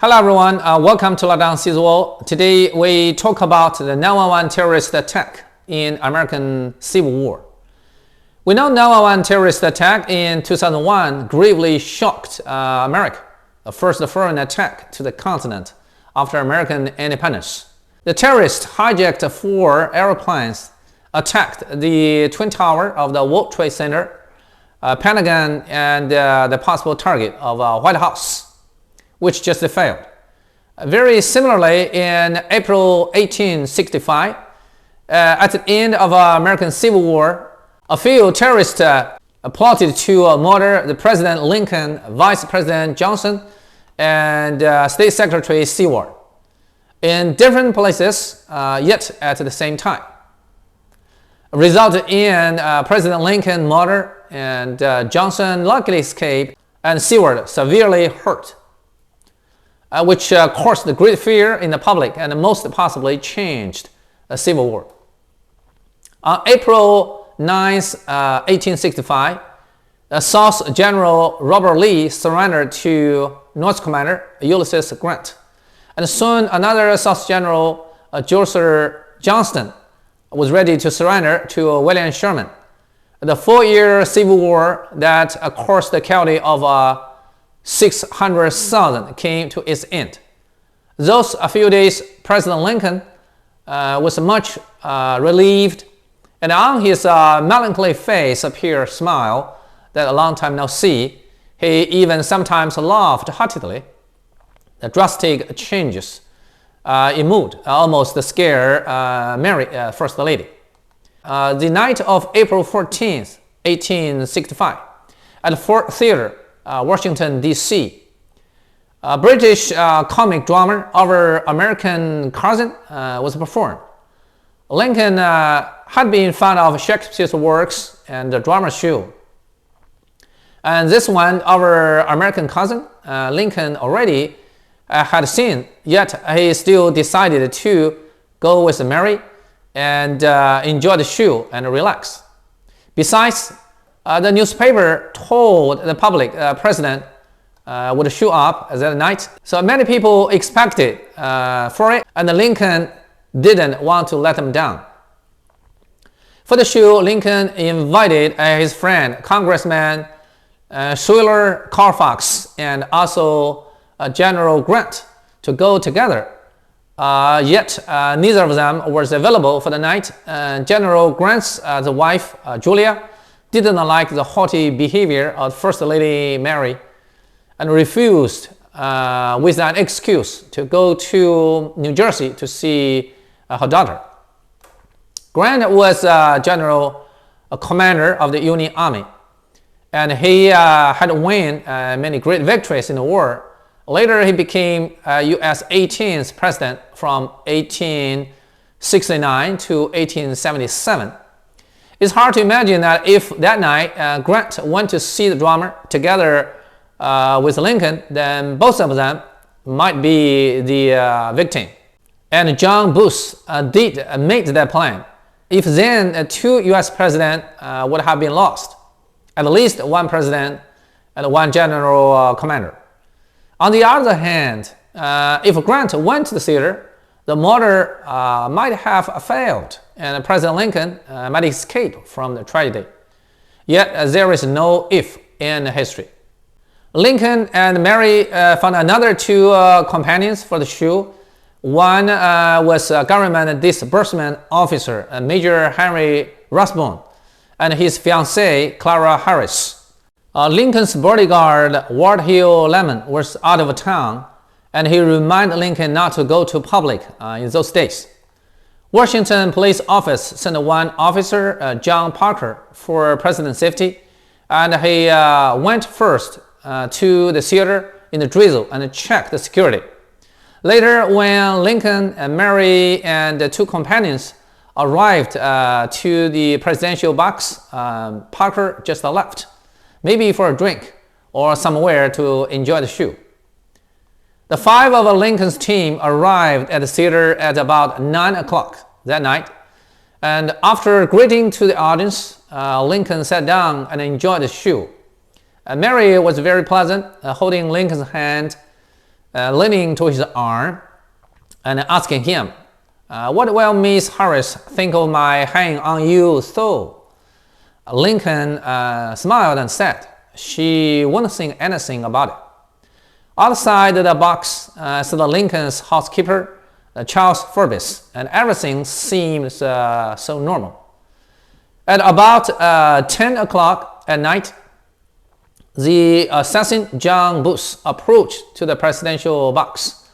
Hello everyone, welcome to Lockdown Seward. Today we talk about the 9/11 terrorist attack in American Civil War. We know 9/11 terrorist attack in 2001 gravely shocked America, the first foreign attack to the continent after American independence. The terrorists hijacked 4 airplanes, attacked the Twin Tower of the World Trade Center, Pentagon, and the possible target of White House, which just failed. Very similarly, in April 1865, at the end of American Civil War, a few terrorists plotted to murder the President Lincoln, Vice President Johnson, and State Secretary Seward in different places, yet at the same time. Resulted in President Lincoln murder, and Johnson luckily escaped, and Seward severely hurt, which caused great fear in the public and most possibly changed the Civil War. On April 9, 1865, South General Robert Lee surrendered to North Commander Ulysses Grant, and soon another South General, George Johnston, was ready to surrender to William Sherman. The 4-year Civil War that cost the county of 600,000 came to its end. Those a few days, President Lincoln was much relieved, and on his melancholy face appeared a smile that a long time no see. He even sometimes laughed heartily. The drastic changes in mood almost scared Mary, First Lady. The night of April 14th, 1865, at Ford Theater, Washington, D.C., a British comic drama, Our American Cousin, was performed. Lincoln had been fond of Shakespeare's works and the drama show. And this one, Our American Cousin, Lincoln already had seen, yet he still decided to go with Mary and enjoy the show and relax. Besides, the newspaper told the public President would show up that night, so many people expected for it, and Lincoln didn't want to let them down. For the show, Lincoln invited his friend, Congressman Schuyler Colfax, and also General Grant to go together. Yet neither of them was available for the night. General Grant's the wife, Julia, didn't like the haughty behavior of First Lady Mary and refused with an excuse to go to New Jersey to see her daughter. Grant was general commander of the Union Army, and he had won many great victories in the war. Later, he became U.S. 18th president from 1869 to 1877. It's hard to imagine that if that night Grant went to see the drama together with Lincoln, then both of them might be the victim. And John Booth did make that plan. If then 2 U.S. presidents would have been lost, at least 1 president and 1 general commander. On the other hand, if Grant went to the theater, the murder might have failed, and President Lincoln might escape from the tragedy. Yet there is no if in history. Lincoln and Mary found another 2 companions for the show. One was a government disbursement officer, Major Henry Rathbone, and his fiancée, Clara Harris. Lincoln's bodyguard, Ward Hill Lemon, was out of town, and he reminded Lincoln not to go to public in those days. Washington Police Office sent 1 officer, John Parker, for president's safety, and he went first to the theater in the drizzle and checked the security. Later, when Lincoln and Mary and the 2 companions arrived to the presidential box, Parker just left, maybe for a drink or somewhere to enjoy the show. The 5 of Lincoln's team arrived at the theater at about 9 o'clock that night, and after greeting to the audience, Lincoln sat down and enjoyed the show. Mary was very pleasant, holding Lincoln's hand leaning to his arm and asking him, "What will Miss Harris think of my hanging on you so?" Lincoln smiled and said, "She won't think anything about it." Outside the box stood Lincoln's housekeeper, Charles Forbes, and everything seemed so normal. At about 10 o'clock at night, the assassin John Booth approached to the presidential box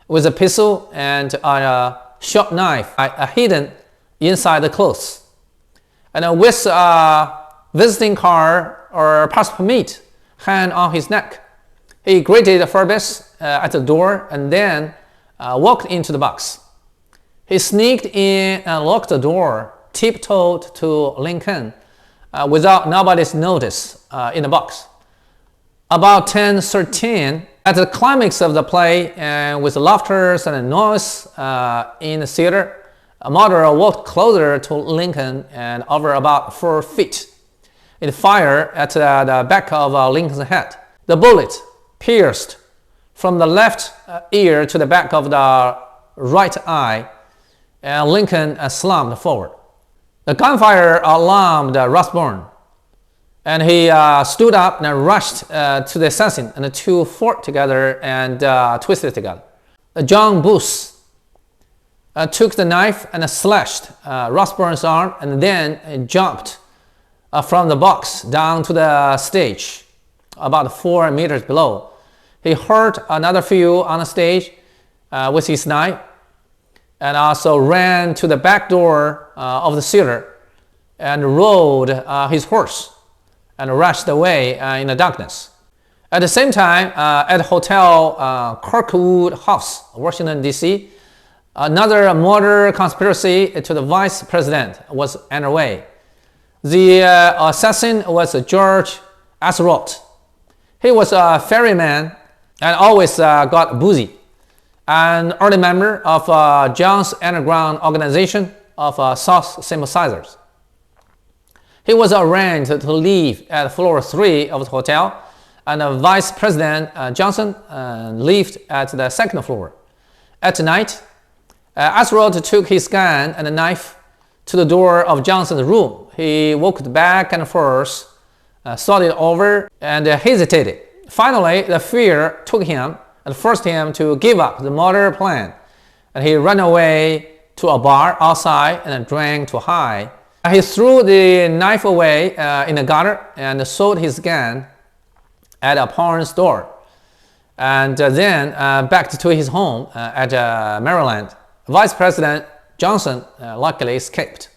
with a pistol and a sharp knife hidden inside the clothes, and with a visiting card or pass permit hanging on his neck. He greeted Forbes at the door and then walked into the box. He sneaked in and locked the door, tiptoed to Lincoln without nobody's notice in the box. About 10:13, at the climax of the play, and with laughter and noise in the theater, a murderer walked closer to Lincoln and over about 4 feet. It fired at the back of Lincoln's head. The bullet pierced from the left ear to the back of the right eye, and Lincoln slumped forward. The gunfire alarmed Rathbone, and he stood up and rushed to the assassin, and the two fought together and twisted together. John Booth took the knife and slashed Rathbone's arm, and then jumped from the box down to the stage about 4 meters below. He hurt another few on the stage with his knife, and also ran to the back door of the theater and rode his horse and rushed away in the darkness. At the same time, at Hotel Kirkwood House, Washington, D.C., another murder conspiracy to the vice president was underway. The assassin was George Azeroth. He was a ferryman and always got boozy, an early member of John's underground organization of South sympathizers. He was arranged to leave at floor 3 of the hotel, and Vice President Johnson lived at the second floor. At night, Azeroth took his gun and a knife to the door of Johnson's room. He walked back and forth, thought it over, and hesitated. Finally, the fear took him and forced him to give up the murder plan, and he ran away to a bar outside and drank too high. He threw the knife away in the gutter and sold his gun at a pawn store, and then back to his home at Maryland. Vice President Johnson luckily escaped.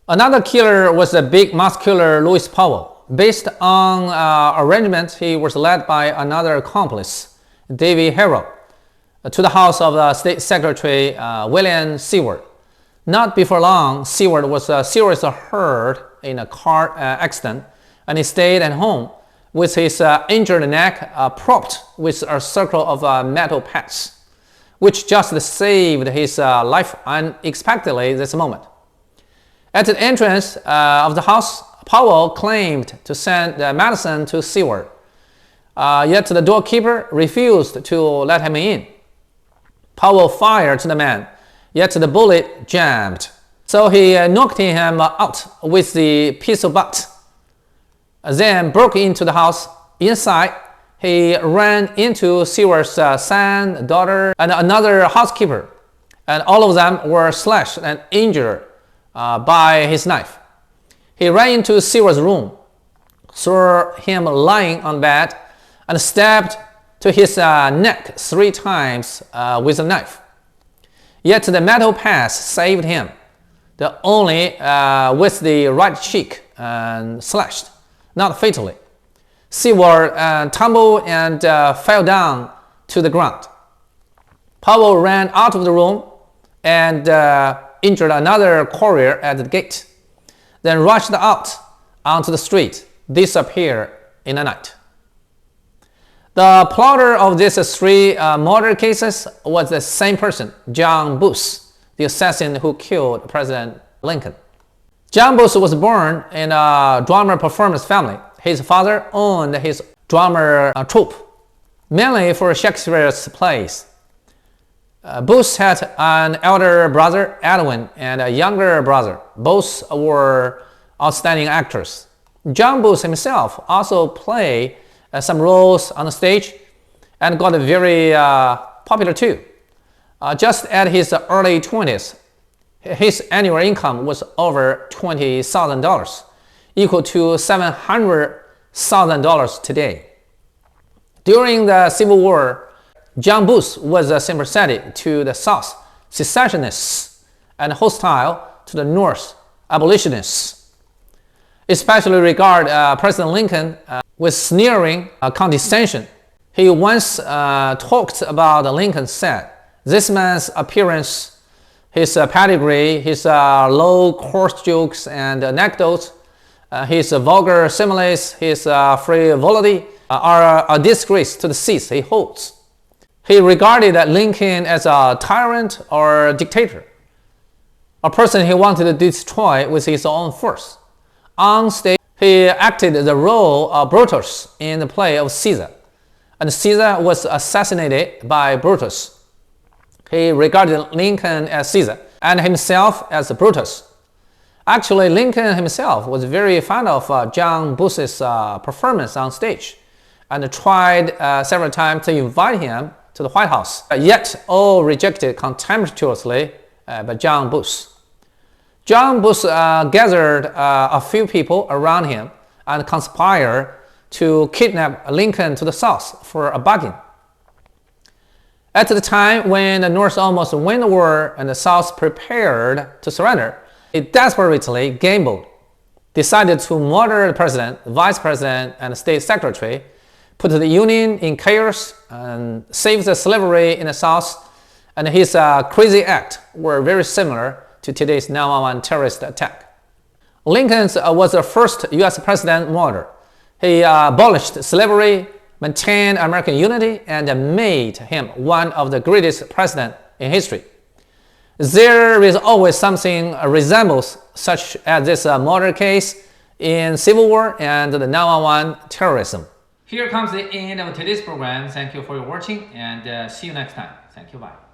Another killer was the big muscular Louis Powell. Based on arrangement, he was led by another accomplice, Davy Harrell, to the house of the State Secretary William Seward. Not before long, Seward was seriously hurt in a car accident, and he stayed at home with his injured neck propped with a circle of metal pads, which just saved his life unexpectedly this moment. At the entrance of the house, Powell claimed to send medicine to Seward, yet the doorkeeper refused to let him in. Powell fired to the man, yet the bullet jammed, so he knocked him out with the pistol butt, then broke into the house. Inside, he ran into Seward's son, daughter, and another housekeeper, and all of them were slashed and injured by his knife. He ran into Seward's room, saw him lying on bed, and stabbed to his neck 3 times with a knife. Yet the metal pads saved him, only with the right cheek slashed, not fatally. Seward tumbled and fell down to the ground. Powell ran out of the room and injured another courier at the gate, then rushed out onto the street, disappeared in the night. The plotter of these 3 murder cases was the same person, John Booth, the assassin who killed President Lincoln. John Booth was born in a drama performance family. His father owned his drama troupe, mainly for Shakespeare's plays. Booth had an elder brother, Edwin, and a younger brother. Both were outstanding actors. John Booth himself also played some roles on the stage and got very popular too. Just at his early 20s, his annual income was over $20,000, equal to $700,000 today. During the Civil War, John Booth was sympathetic to the South secessionists and hostile to the North abolitionists, especially regard President Lincoln with sneering condescension. He once talked about Lincoln said, "This man's appearance, his pedigree, his low coarse jokes and anecdotes, his vulgar similes, his frivolity are a disgrace to the seats he holds." He regarded Lincoln as a tyrant or dictator, a person he wanted to destroy with his own force. On stage, he acted the role of Brutus in the play of Caesar, and Caesar was assassinated by Brutus. He regarded Lincoln as Caesar and himself as Brutus. Actually, Lincoln himself was very fond of John Booth's performance on stage and tried several times to invite him to the White House, yet all rejected contemptuously by John Booth. John Booth gathered a few people around him and conspired to kidnap Lincoln to the South for a bargain. At the time when the North almost won the war and the South prepared to surrender, he desperately gambled, decided to murder the president, vice president, and state secretary, put the Union in chaos, and save the slavery in the South, and his crazy act were very similar to today's 9/11 terrorist attack. Lincoln was the first U.S. president martyr. He abolished slavery, maintained American unity, and made him one of the greatest presidents in history. There is always something resembles such as this martyr case in Civil War and the 9/11 terrorism. Here comes the end of today's program. Thank you for watching and see you next time. Thank you. Bye.